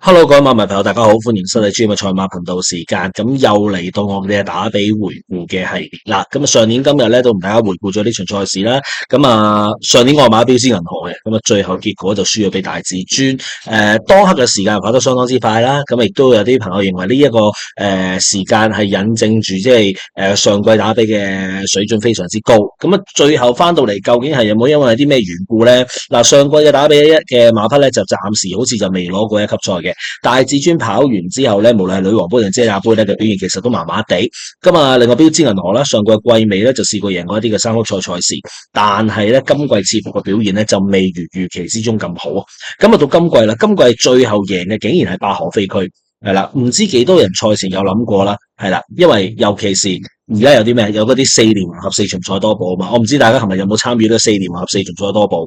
Hello，各位馬迷朋友，大家好，歡迎收睇 Gem 嘅賽馬頻道時間，咁又嚟到我哋嘅打比回顧嘅系列啦。咁上年今日咧都同大家回顧咗呢場賽事啦。上年我係買標誌銀河嘅，最後結果就輸咗俾大至尊。當刻嘅時間跑得相當之快啦。亦都有啲朋友認為呢一個時間係引證住上季打比嘅水準非常之高。最後翻到嚟究竟係有冇因為啲咩緣故咧？上季嘅打比嘅馬匹咧就暫時好似就未攞過一級賽嘅。大至尊跑完之後咧，無論係女王杯定遮亞杯咧嘅表現其實都麻麻地。另外標誌銀河啦，上季季尾咧就試過贏過一啲嘅三級賽賽事，但係咧今季似乎嘅表現咧就未如預期之中咁好。到今季啦，今季最後贏嘅竟然係八河飛區，係啦，唔知幾多人賽前有諗過啦，係啦，因為尤其是而家有啲咩，有嗰啲4年合4重賽多寶啊嘛，我唔知大家係咪有冇參與呢4年合4重賽多寶。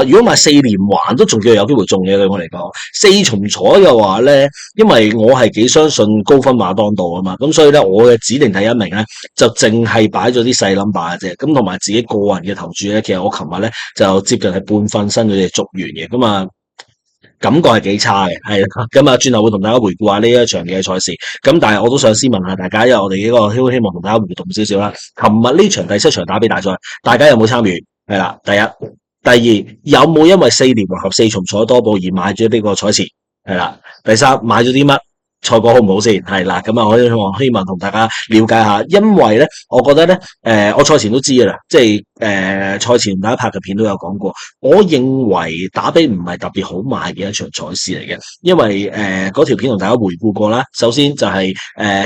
如果買4連環都仲叫有機會中嘅，對我嚟講，4重彩嘅話咧，因為我係幾相信高分馬當道啊嘛，咁所以咧我嘅指定第一名咧就淨係擺咗啲細 number 嘅啫，咁同埋自己個人嘅投注咧，其實我琴日咧就接近係半瞓身佢哋捉完嘅，感覺係幾差嘅，係啦，轉頭會同大家回顧下呢一場嘅賽事，但係我都想先問下大家，因為我哋呢個希望同大家互動少少啦。琴日呢場第7場打比大賽，大家有冇參與？係啦，第一、第二，有冇因為4連合4重彩多寶而買咗呢個彩池？係啦，第三，買咗啲乜？賽果好唔好先？係啦，我希望同大家了解下，因為咧，我覺得咧，我賽前都知噶啦，賽前大家拍嘅片都有講過，我認為打比唔係特別好買嘅一場賽事嚟嘅，因為嗰條片同大家回顧過啦，首先就係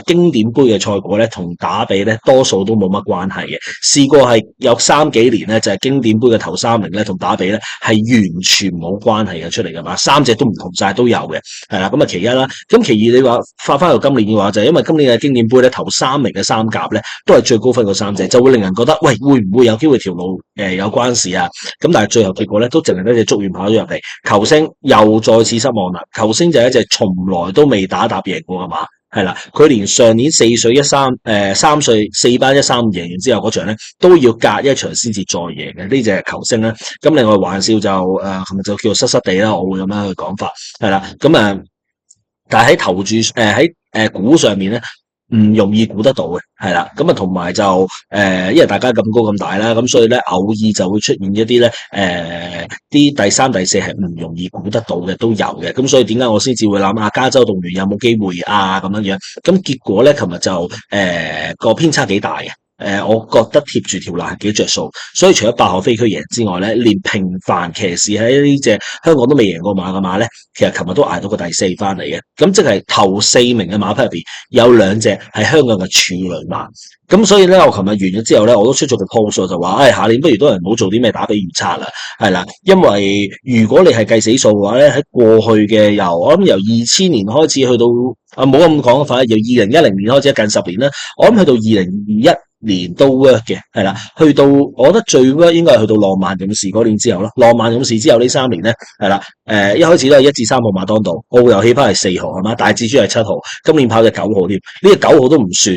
經典杯嘅賽果咧，同打比咧多數都冇乜關係嘅，試過係有3幾年咧，就係經典杯嘅頭3名咧，同打比咧係完全冇關係嘅出嚟噶嘛，3隻都唔同晒都有嘅，係啦，其一啦，其二你話發翻到今年嘅話，就係因為今年嘅經典杯咧，頭3名嘅3甲咧都係最高分嗰3隻，就會令人覺得喂，會唔會有機會條路有關事啊？但係最後結果咧都淨係一隻足遠跑咗入嚟，球星又再次失望啦。球星就係一隻從來都未打贏過嘅馬，係啦，佢連上年3歲3歲4班135贏完之後嗰場咧都要隔一場先至再贏嘅呢隻球星咧。另外玩笑就琴日就叫做失失地啦，我會咁樣去講法，係啦，但係喺投注喺股上面咧唔容易估得到嘅，係啦，同埋就因為大家咁高咁大啦，咁所以咧偶爾就會出現一啲咧啲第3、第4係唔容易估得到嘅都有嘅，咁所以點解我先至會諗加州動員有冇機會啊咁樣樣，結果咧琴日就個偏差幾大嘅。我覺得貼住條欄係幾着數，所以除咗八河飛區贏之外咧，連平凡騎士喺呢隻香港都未贏過馬嘅馬咧，其實琴日都捱到個第4翻嚟嘅，即係頭4名嘅馬匹入邊有2隻係香港嘅處女馬，咁所以咧我琴日完咗之後咧，我都出咗個 post 就話，下年不如多人唔好做啲咩打比預測啦，係啦，因為如果你係計死數嘅話咧，喺過去嘅我諗由2000年開始去到冇咁講法，由2010年開始近10年啦，我諗去到2021年都 work 嘅，係啦，去到我覺得最 work 應該係去到浪漫勇士嗰年之後啦，浪漫勇士之後呢3年咧，係啦，一開始都係1至3號馬當道，澳遊氣泡係4號係嘛，大至尊係7號，今年跑嘅9號添，呢個9號都唔算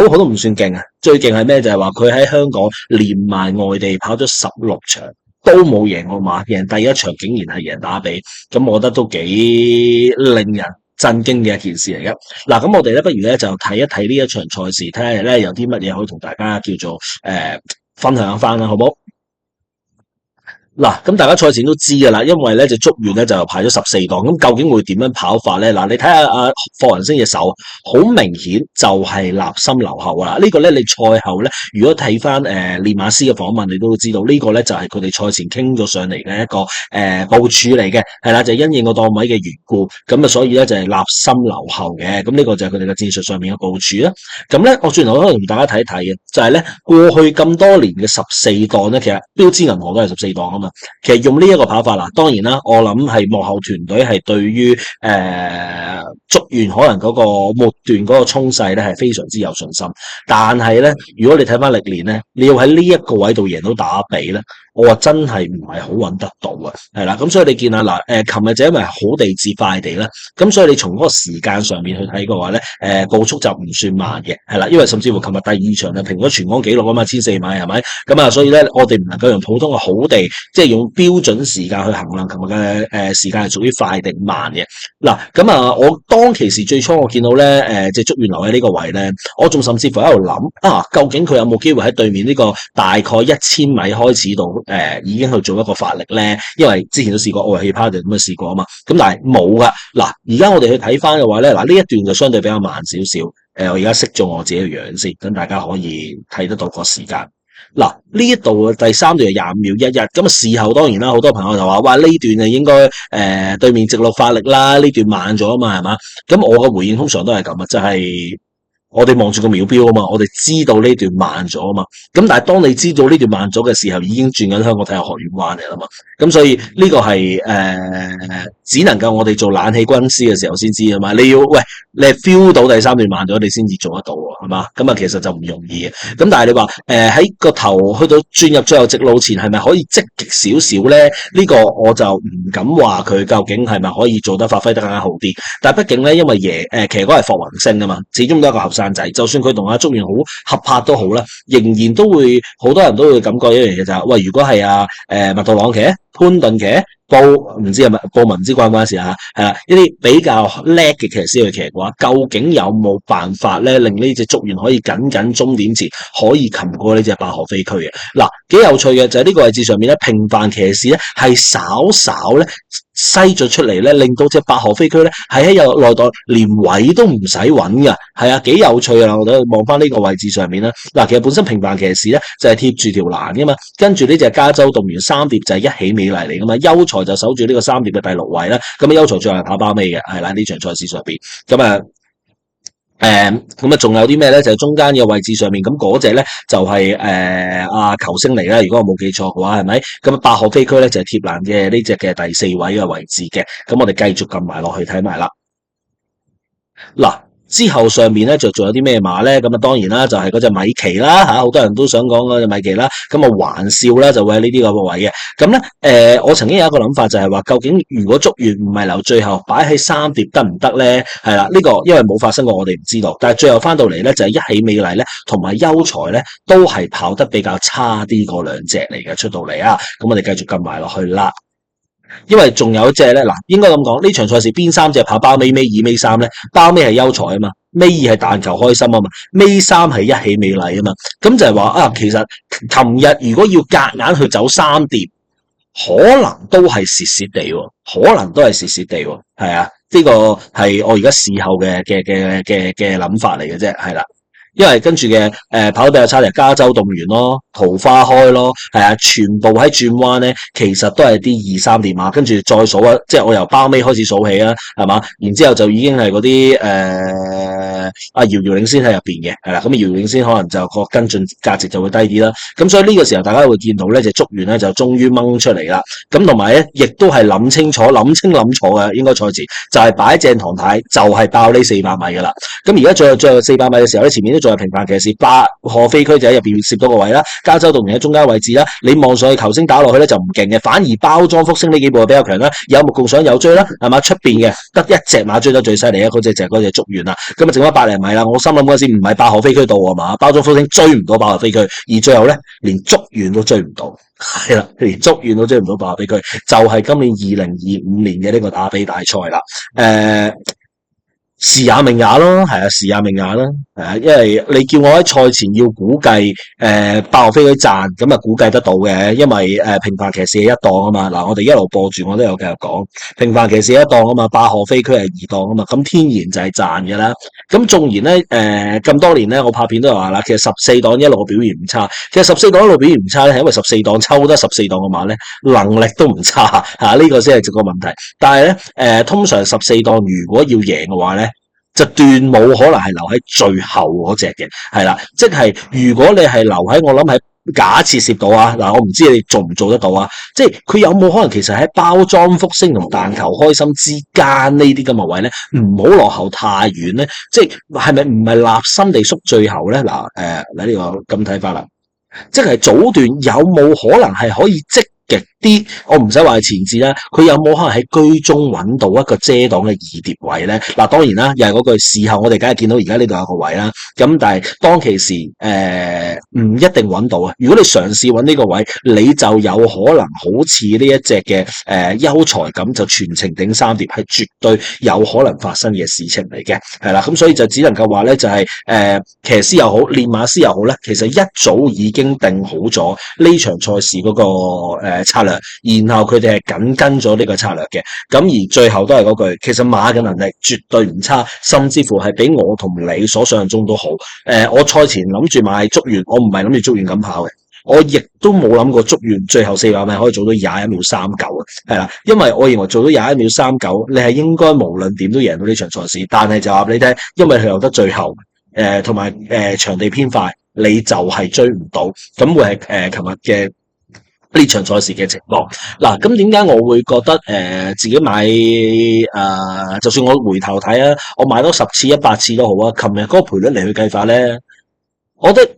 ，9號都唔算勁啊，最勁係咩？就係話佢喺香港連埋外地跑咗16場，都冇贏過馬，贏第一場竟然係贏打比，咁我覺得都幾令人震驚嘅一件事嚟嘅。咁我哋咧不如咧就睇一睇呢一場賽事，睇下咧有啲乜嘢可以同大家叫做分享翻啦，好唔好？咁大家賽前都知噶啦，因為咧就捉完咧就排咗14檔，咁究竟會點樣跑法咧？你睇下霍雲星隻手，好明顯就係立心留後啦。呢個咧你賽後咧，如果睇翻練馬師嘅訪問，你都會知道呢個咧就係佢哋賽前傾咗上嚟嘅一個部署嚟嘅，係啦，就因應個檔位嘅緣故，咁所以咧就係立心留後嘅，咁呢個就係佢哋嘅戰術上面嘅部署啦。咁咧我轉頭可以同大家睇一睇嘅，就係咧過去咁多年嘅14檔咧，其實標誌銀河都係14檔啊。其實用呢一個跑法啦，當然啦，我諗係幕後團隊係對於捉完可能嗰個末段嗰個衝勢咧係非常之有信心，但係咧如果你睇翻歷年咧，你要喺呢一個位度贏到打比咧，我話真係唔係好揾得到啊，係啦，咁所以你見啊嗱，琴日就因為好地至快地啦，咁所以你從嗰個時間上面去睇嘅話咧，步速就唔算慢嘅，係啦，因為甚至乎琴日第二場就平咗全港紀錄啊嘛，1400米係咪？咁啊，所以咧我哋唔能夠用普通嘅好地，即係用標準時間去衡量琴日嘅時間係屬於快定慢嘅。嗱，咁啊，我當其時最初我見到咧，即係竹園留喺呢個位咧，我仲甚至乎喺度諗啊，究竟佢有冇機會喺對面呢個大概1000米開始到已經去做一個發力咧？因為之前都試過奧運氣泡就咁樣試過啊嘛，咁但係冇噶。嗱，而家我哋去睇翻嘅話咧，嗱呢一段就相對比較慢少少。我而家熄咗我自己嘅樣先，等大家可以睇得到個時間。嗱，呢一度第3段係25秒11，咁啊事後當然啦，好多朋友就話：哇，呢段就應該對面直落發力啦，呢段慢咗啊嘛，係嘛？咁我嘅回應通常都係咁啊，就係我哋望住個秒錶啊嘛，我哋知道呢段慢咗啊嘛。咁但係當你知道呢段慢咗嘅時候，已經轉緊香港體育學院灣嚟啦嘛。咁所以呢個係只能夠我哋做冷氣軍師嘅時候先知啊嘛。你係 feel 到第3段慢咗，你先至做得到喎，係嘛？咁啊，其實就唔容易嘅。咁但係你話喺個頭去到轉入最後直路前，係咪可以積極少少咧？呢個我就唔敢話佢究竟係咪可以做得發揮得更加好啲。但係畢竟咧，因為其實嗰係霍宏昇啊嘛，始終都係一個後生仔，就算佢同阿竹園好合拍都好啦，仍然都會好多人都會感覺一樣嘢就係，喂，如果係麥道朗騎、潘頓騎、唔知係咪布文唔知關唔關事啊？係啦，一啲比較叻嘅騎師去騎嘅話，究竟有冇辦法咧，令呢隻竹園可以緊終點前可以擒過呢隻八河飛區嘅？嗱，幾有趣嘅就係呢個位置上面咧，平凡騎士咧係稍稍咧篩咗出嚟咧，令到隻八河飛區咧係喺有內袋連位都唔使揾嘅，係啊，幾有趣啊！我哋望翻呢個位置上面啦，嗱，其實本身平凡騎士咧就係貼住條欄嘅嘛，跟住呢隻加州動員三蝶就係一起美麗嚟噶嘛，優才就守住呢個三蝶嘅第6位啦，咁啊優才最後係跑包尾嘅，係啦，呢場賽事上邊，咁啊。咁啊，仲有啲咩咧？就係中間嘅位置上面，咁嗰隻咧就係球星嚟啦。如果我冇記錯嘅話，係咪？咁八河飛區咧就係貼欄嘅呢隻嘅第4位嘅位置嘅。咁我哋繼續撳埋落去睇埋啦。嗱。之後上面咧就仲有啲咩馬咧？咁啊當然啦，就係嗰隻米奇啦嚇，好多人都想講嗰隻米奇啦。咁啊玩笑啦，就會喺呢啲咁嘅位嘅。咁咧我曾經有一個諗法就係話，究竟如果竹園唔係留最後擺喺三碟得唔得咧？係啦，呢個因為冇發生過，我哋唔知道。但係最後翻到嚟咧，就係一起美麗咧，同埋優才咧，都係跑得比較差啲嗰兩隻嚟嘅出到嚟啊。咁我哋繼續撳埋落去啦。因為仲有一隻咧，嗱，應該咁講，呢場賽事邊3隻跑包尾尾2尾3咧？包尾係優才啊嘛，尾2係但求開心啊嘛，尾3係一起美麗啊嘛，咁就係話啊，其實琴日如果要夾硬去走3碟，可能都係蝕蝕地喎，可能都係蝕蝕地喎，係啊，呢個係我而家事後嘅諗法嚟嘅啫，係啦。因為跟住嘅跑得比較差就係加州動員咯，桃花開咯，係啊，全部喺轉彎咧，其實都係啲2、3碟馬，跟住再數啊，即係我由包尾開始數起啊，係嘛，然之後就已經係嗰啲遙遙領先喺入邊嘅，係啦，咁遙遙領先可能就個跟進價值就會低啲啦，咁所以呢個時候大家會見到咧，就竹園咧就終於掹出嚟啦，咁同埋咧亦都係諗清楚、諗清諗楚嘅，應該賽前就係擺正唐太，就係爆呢400米噶啦，咁而家最後400米嘅時候咧，前面都仲有平凡騎士八河飛區就喺入邊攝到個位啦，加州動員喺中間位置啦，你望上去球星打落去咧就唔勁嘅，反而包裝福星呢幾步比較強啦，有目共賞有追啦，係嘛，出邊嘅得一隻馬追得最犀利啊，嗰隻就係嗰隻竹園啦，咁啊剩翻100零米啦，我心諗嗰陣時唔係八河飛區到啊嘛，包裝福星追唔到八河飛區，而最後咧連竹園都追唔到，係啦，連竹園都追唔到八河飛區，就係今年2025年嘅呢個打比大賽啦，時也命也咯，係啊，時也命也啦，係啊，因為你叫我喺賽前要估計，八河飛區賺，咁啊估計得到嘅，因為平凡騎士係1檔啊嘛，嗱我哋一路播住，我都有繼續講，平凡騎士1檔啊嘛，八河飛區係2檔啊嘛，咁天然就係賺嘅啦。咁縱然咧，咁多年咧，我拍片都有話啦，其實14檔一路表現唔差，其實14檔一路表現唔差咧，係因為14檔抽得14檔嘅馬咧，能力都唔差嚇，呢個先係個問題。但係咧，通常14檔如果要贏嘅話咧，就斷冇可能係留喺最後嗰隻嘅，係啦，即係如果你係留喺我諗係假設攝到啊，嗱我唔知你做唔做得到啊，即係佢有冇可能其實喺包裝福星同但求開心之間呢啲咁嘅位咧，唔好落後太遠咧，即係咪唔係立心地縮最後咧？嗱呢個咁睇法啦。即係早段有冇可能係可以積極啲？我唔使話係前置啦，佢有冇可能喺居中揾到一個遮擋嘅二疊位咧？嗱，當然啦，又係嗰句，事後我哋梗係見到而家呢度有個位啦。咁但係當其時唔一定揾到啊。如果你嘗試揾呢個位，你就有可能好似呢一隻嘅優才咁，就全程頂三疊，係絕對有可能發生嘅事情嚟嘅，係啦。咁所以就只能夠話咧，就係騎師又好，練馬師又好咧，其實一早已經定好咗呢場賽事嗰個策略，然後佢哋係緊跟咗呢個策略嘅。咁而最後都係嗰句，其實馬嘅能力絕對唔差，甚至乎係比我同你所想象中都好。我賽前諗住買竹園，我唔係諗住竹園咁跑嘅。我亦都冇諗過竹園最後400米可以做到21秒39啊，係啦，因為我認為做到21秒39，你係應該無論點都贏到呢場賽事。但係就話俾你聽，因為佢留得最後，同埋場地偏快，你就係追唔到，咁會係琴日嘅呢場賽事嘅情況。嗱，咁點解我會覺得自己買就算我回頭睇啊，我買多10次、100次都好啊。琴日嗰個賠率嚟去計法咧，我覺得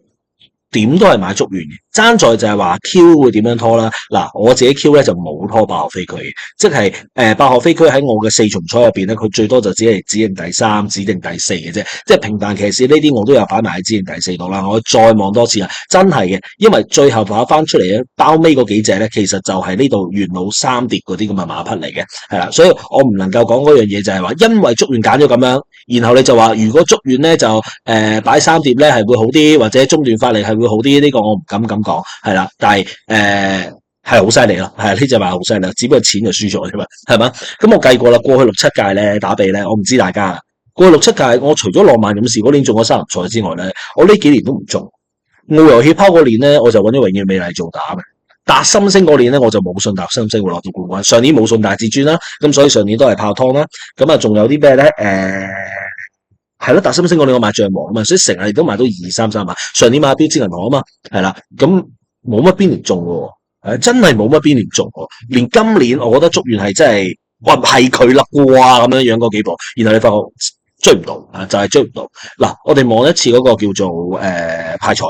點都係買足完嘅，爭在就係話 Q 會點樣拖啦。嗱，我自己 Q 咧就冇拖爆學飛區嘅，即係爆學飛區喺我嘅4重彩入邊咧，佢最多就只係指定第3、指定第4嘅啫。即係平凡騎士呢啲我都有擺埋喺指定第4度啦。我再望多次啊，真係嘅，因為最後跑翻出嚟咧，包尾嗰幾隻咧，其實就係呢度元老3疊嗰啲咁嘅馬匹嚟嘅，係啦。所以我唔能夠講嗰樣嘢就係話，因為足完揀咗咁樣，然後你就話如果足完咧就擺3疊咧係會好啲，或者中段發力係會好啲，呢個我唔敢咁講，係啦。但係係好犀利咯，係呢隻馬好犀利，只不過錢就輸咗啫嘛，係嘛？咁我計過啦，過去6、7屆咧打比咧，我唔知大家過去6、7屆，我除咗浪漫勇士嗰年中咗三合賽之外咧，我呢幾年都唔中。澳遊氣泡嗰年咧，我就揾咗永遠美麗做打嘅。達心星嗰年咧，我就冇信達心星會攞到冠軍。上年冇信大至尊啦，咁所以上年都係泡湯啦。咁啊，仲有啲咩咧？係咯，達心星嗰年我買象王啊嘛，所以成日都買到233嘛。上年買標誌銀行啊嘛，係啦，咁冇乜邊年中喎，真係冇乜邊年中喎。連今年我覺得足源係真係，哇係佢啦啩咁樣樣嗰幾步，然後你發覺追唔到啊，就係追唔到。嗱，我哋望一次嗰個叫做派彩。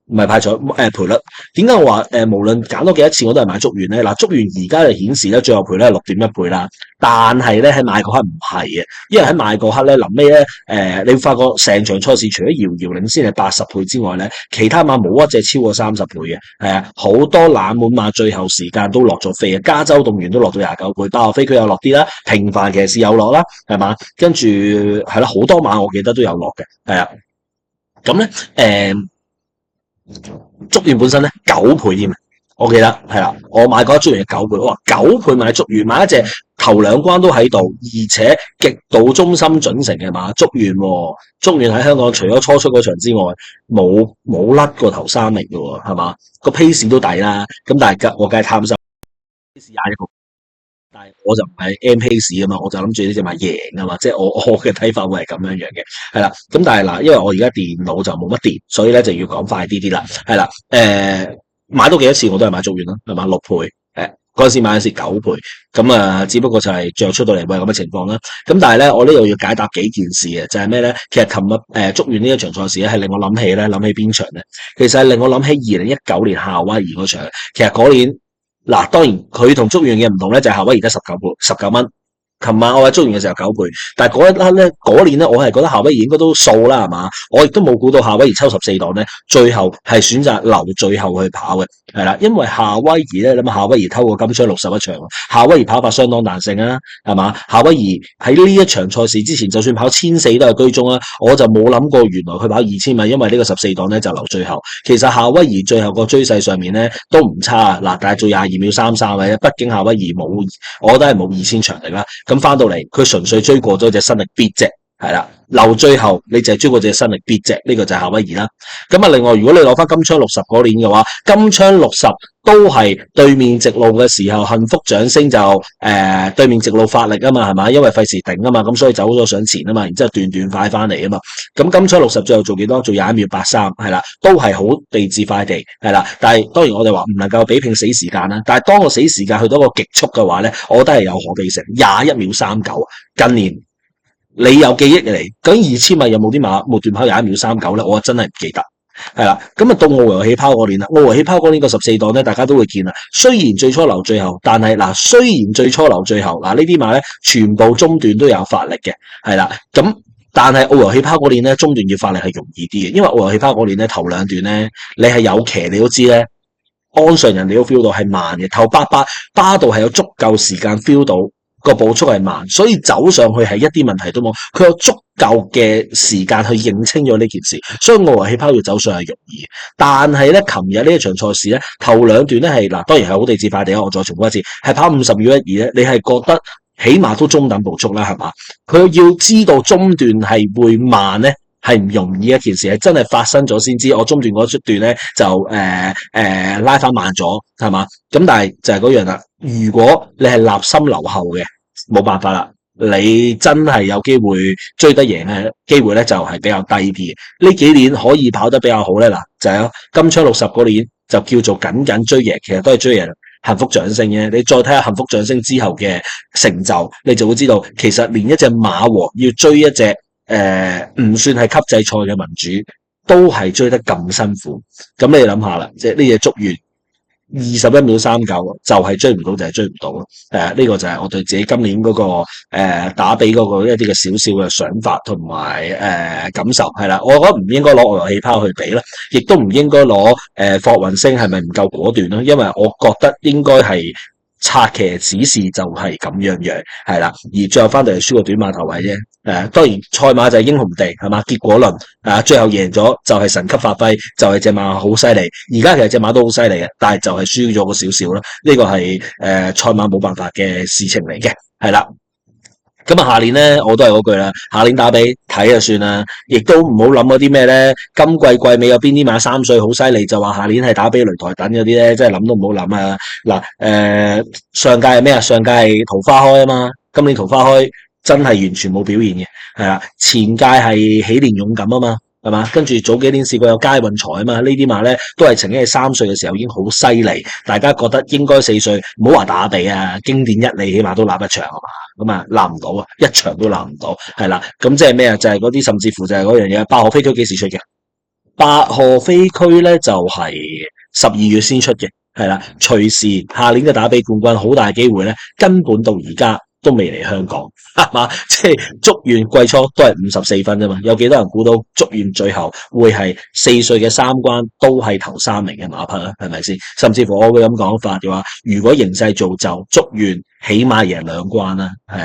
唔係派彩賠率，點解我話無論揀多幾多次我都係買足元咧？嗱，足元而家就顯示咧最後賠率係6.1倍啦，但係咧喺買嗰刻唔係嘅，因為喺買嗰刻咧臨尾咧你會發覺成場賽事除咗遙遙領先係80倍之外咧，其他馬冇一隻超過30倍嘅，係啊，好多冷門馬最後時間都落咗飛啊，加州動員都落到29倍，爆飛佢有落啲啦，平凡騎士有落啦，係嘛？跟住係啦，好多馬我記得都有落嘅，係啊，咁咧足元本身咧9倍添，我記得係啦，我買過足元嘅9倍，哇9倍買足元，買一隻頭2關都喺度，而且極度忠心準成嘅馬，足元喺香港除咗初出嗰場之外，冇甩過頭3名嘅喎，係嘛？個 pace 都抵啦，咁但係我梗係貪心 pace 21個。但係我就唔係 M pace 啊嘛，我就諗住呢隻馬贏啊嘛，即係我嘅睇法會係咁樣樣嘅，係啦。咁但係嗱，因為我而家電腦就冇乜電，所以咧就要講快啲啦，係啦。買多幾多次我都係買足元啦，係嘛6倍，嗰陣時買嗰時9倍，咁啊，只不過就係最後出到嚟會係咁嘅情況啦。咁但係咧，我呢度要解答幾件事嘅，就係咩咧？其實琴日足元呢一場賽事咧，係令我諗起邊場咧？其實係令我諗起2019年夏威夷嗰場，其實嗰年。嗱，當然佢同足元嘅唔同咧，就係夏威夷得19蚊。琴晚我喺足元嘅時候9倍，但係嗰一刻咧，嗰年咧，我係覺得夏威夷應該都掃啦，係嘛？我亦都冇估到夏威夷抽14檔咧，最後係選擇留最後去跑嘅，係啦，因為夏威夷咧，諗下夏威夷偷過金槍61場，夏威夷跑法相當彈性啊，係嘛？夏威夷喺呢一場賽事之前，就算跑1400都係居中啊，我就冇諗過原來佢跑2000米，因為呢個14檔咧就留最後。其實夏威夷最後個追勢上面咧都唔差啊，嗱，但係做22秒33嘅，畢竟夏威夷冇，我覺得係冇2000場力啦。咁翻到嚟，佢純粹追過咗隻新力必隻，係啦，留最後你就係追過隻新力必隻，呢個就係夏威夷啦。咁啊，另外如果你攞翻金槍60嗰年嘅話，金槍60都係對面直路嘅時候，幸福掌聲就對面直路發力啊嘛，係嘛？因為費事頂啊嘛，咁所以走咗上前啊嘛，然之後段快翻嚟啊嘛。咁金槍60最後做幾多？做21秒83，係啦，都係好地至快地，係啦。但係當然我哋話唔能夠比拼死時間啦。但係當個死時間去到一個極速嘅話咧，我覺得係有可比性。21秒39，近年你有記憶嚟，究竟2000米有冇啲馬末段跑21秒39咧？我真係唔記得。係啦，咁啊到澳遊氣泡嗰年啦，澳遊氣泡嗰年個14檔咧，大家都會見啦。雖然最初留最後，但係嗱，雖然最初留最後，嗱呢啲馬咧全部中段都有發力嘅，係啦，咁。但係澳遊氣泡嗰年咧，中段要發力係容易啲嘅，因為澳遊氣泡嗰年咧頭兩段咧，你係有騎你都知咧，安上人你都 feel 到係慢嘅，頭巴度係有足夠時間 feel 到個步速係慢，所以走上去係一啲問題都冇，佢有足夠嘅時間去認清咗呢件事，所以澳遊氣泡要走上係容易。但係咧，琴日呢一場賽事咧，頭兩段咧係嗱，當然係好地至快地，我再重複一次，係跑50秒1.2咧，你係覺得？起碼都中等步速啦，係嘛？佢要知道中段係會慢咧，係唔容易一件事，係真係發生咗先知。我中段嗰段咧就拉翻慢咗，係嘛？咁但係就係嗰樣啦。如果你係立心留後嘅，冇辦法啦。你真係有機會追得贏嘅機會咧，就係比較低啲嘅。呢幾年可以跑得比較好咧，嗱就係金槍60嗰年就叫做緊緊追贏，其實都係追贏。幸福掌聲嘅，你再睇下幸福掌聲之後嘅成就，你就會知道，其實連一隻馬王要追一隻唔算係級制賽嘅民主，都係追得咁辛苦。咁你諗下啦，即係呢隻竹園21秒39，就係追唔到就係追唔到咯。呢個就係我對自己今年嗰個打比嗰個一啲嘅少少嘅想法同埋感受係啦。我覺得唔應該攞澳遊氣泡去比啦，亦都唔應該攞霍雲星係咪唔夠果斷咯？因為我覺得應該係策騎指示就係咁樣係啦，而最後翻嚟係輸個短馬頭位啫。當然賽馬就係英雄地係嘛，結果論最後贏咗就係神級發揮，就係隻馬好犀利。而家其實隻馬都好犀利嘅，但係就係輸咗個少少啦。呢個係賽馬冇辦法嘅事情嚟嘅，係啦。咁啊，下年咧我都係嗰句啦，下年打比睇就算啦，亦都唔好諗嗰啲咩咧。今季季尾有邊啲馬3歲好犀利，就話下年係打比擂台等嗰啲咧，真係諗都唔好諗啊！嗱，上屆係咩啊？上屆係桃花開啊嘛，今年桃花開真係完全冇表現嘅，係啦。前屆係喜蓮勇敢啊嘛。係嘛？跟住早幾年試過有佳運財啊嘛，呢啲馬咧都係曾經係3歲嘅時候已經好犀利，大家覺得應該4歲，唔好話打比啊，經典一你起碼都攬一場啊嘛，咁啊攬唔到啊，一場都攬唔到，係啦，咁即係咩啊？就係嗰啲甚至乎就係嗰樣嘢，8號飛區幾時出嘅？8號飛區咧就係12月先出嘅，係啦，隨時下年嘅打比冠軍好大機會咧，根本到而家都未嚟香港，係嘛？即係竹園季初都係54分啫嘛，有幾多人估到竹園最後會係4歲嘅3關都係頭3名嘅馬匹啊？係咪先？甚至乎我會咁講法嘅話，如果形勢造就，竹園起碼贏2關啦，係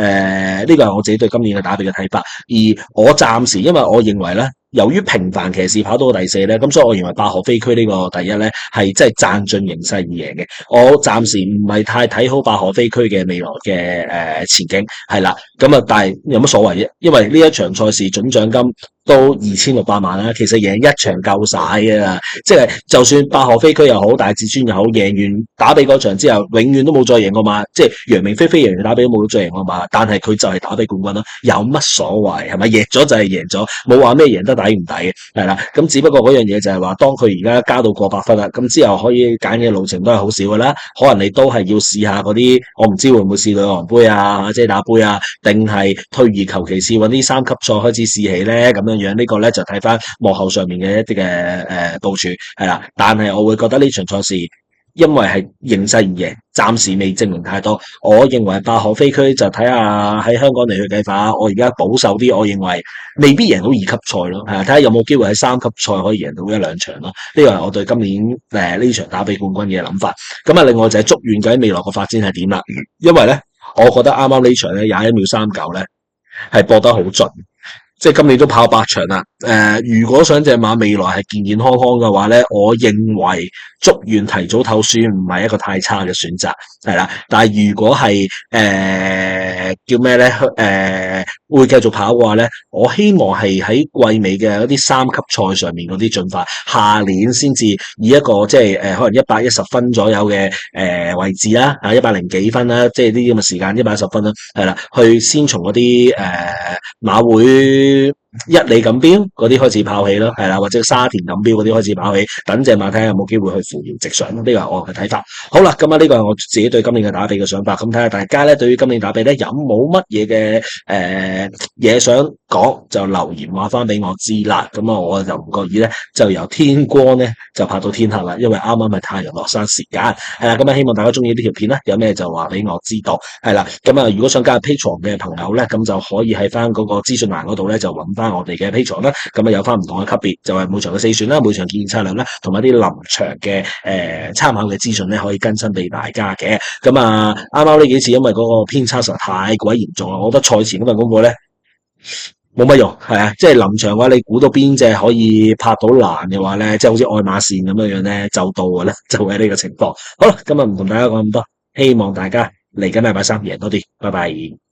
啊，呢個係我自己對今年嘅打比嘅睇法。而我暫時因為我認為咧，由於平凡騎士跑到第4咧，咁所以我認為8號飛區呢個第一咧係真係賺盡形勢而贏嘅。我暫時唔係太睇好8號飛區嘅未來嘅前景，係啦，咁啊，但係有乜所謂啫？因為呢一場賽事總獎金都2600萬啦，其實贏一場夠晒嘅啦。即係就算8號飛區又好，大至尊又好，贏完打比嗰場之後，永遠都冇再贏過馬。即係楊明飛贏完打比都冇再贏過馬，但係佢就係打比冠軍咯，有乜所謂係咪？贏咗就係贏咗，冇話咩贏得抵唔抵嘅，係啦。咁只不過嗰樣嘢就係話，當佢而家加到過百分啦，咁之後可以揀嘅路程都係好少噶啦。可能你都係要試下嗰啲，我唔知會唔會試女王杯啊、遮打杯啊，定係退而求其次揾啲3級賽開始試起咧咁樣樣。呢個咧就睇翻幕後上面嘅一啲嘅部署係啦。但係我會覺得呢場賽事，因為係形勢而贏，暫時未證明太多。我認為8號飛區就睇下喺香港嚟去計法。我而家保守啲，我認為未必贏到2級賽咯，係啊，睇下有冇機會喺3級賽可以贏到1-2場咯。呢個係我對今年呢場打比冠軍嘅諗法。咁啊，另外就係竹園喺未來個發展係點啦？因為咧，我覺得啱啱呢場咧21秒39咧係搏得好盡。即係今年都跑8場啦，如果想隻馬未來係健健康康嘅話咧，我認為竹園提早透輸唔係一個太差嘅選擇，係啦。但係如果係叫咩咧？會繼續跑嘅話咧，我希望係喺季尾嘅一啲3級賽上面嗰啲進發，下年先至以一個即係可能110分左右嘅位置啦，100幾分啦，即係呢啲咁嘅時間110分啦，係啦，去先從嗰啲馬會一哩錦標嗰啲開始跑起咯，係啦，或者沙田錦標嗰啲開始跑起，等隻馬睇下有冇機會去扶搖直上，呢個係我嘅睇法。好啦，咁啊呢個係我自己對今年嘅打比嘅想法，咁睇下大家咧對於今年打比咧有冇乜嘢嘅嘢想講，就留言話翻俾我知啦。咁啊我就唔覺意咧就由天光咧就拍到天黑啦，因為啱啱係太陽落山時間，係啦，咁啊希望大家中意呢條片啦，有咩就話俾我知道，係啦，咁啊如果想加入 Patreon 嘅朋友咧，咁就可以喺翻嗰個資訊欄嗰度咧就揾翻我哋嘅 Patreon 啦，咁啊有翻唔同嘅級別，就係每場嘅4選啦，每場建議策略啦，同埋啲臨場嘅參考嘅資訊咧，可以更新俾大家嘅。咁啊啱啱呢幾次因為嗰個偏差實在太鬼嚴重啦，我覺得賽前嗰份功課咧冇乜用，係啊，即係臨場嘅話，你估到邊隻可以拍到欄嘅話咧，即係好似愛馬仕咁樣樣咧，就到嘅咧，就係呢個情況。好啦，今日唔同大家講咁多，希望大家嚟緊禮拜3贏多啲，拜拜。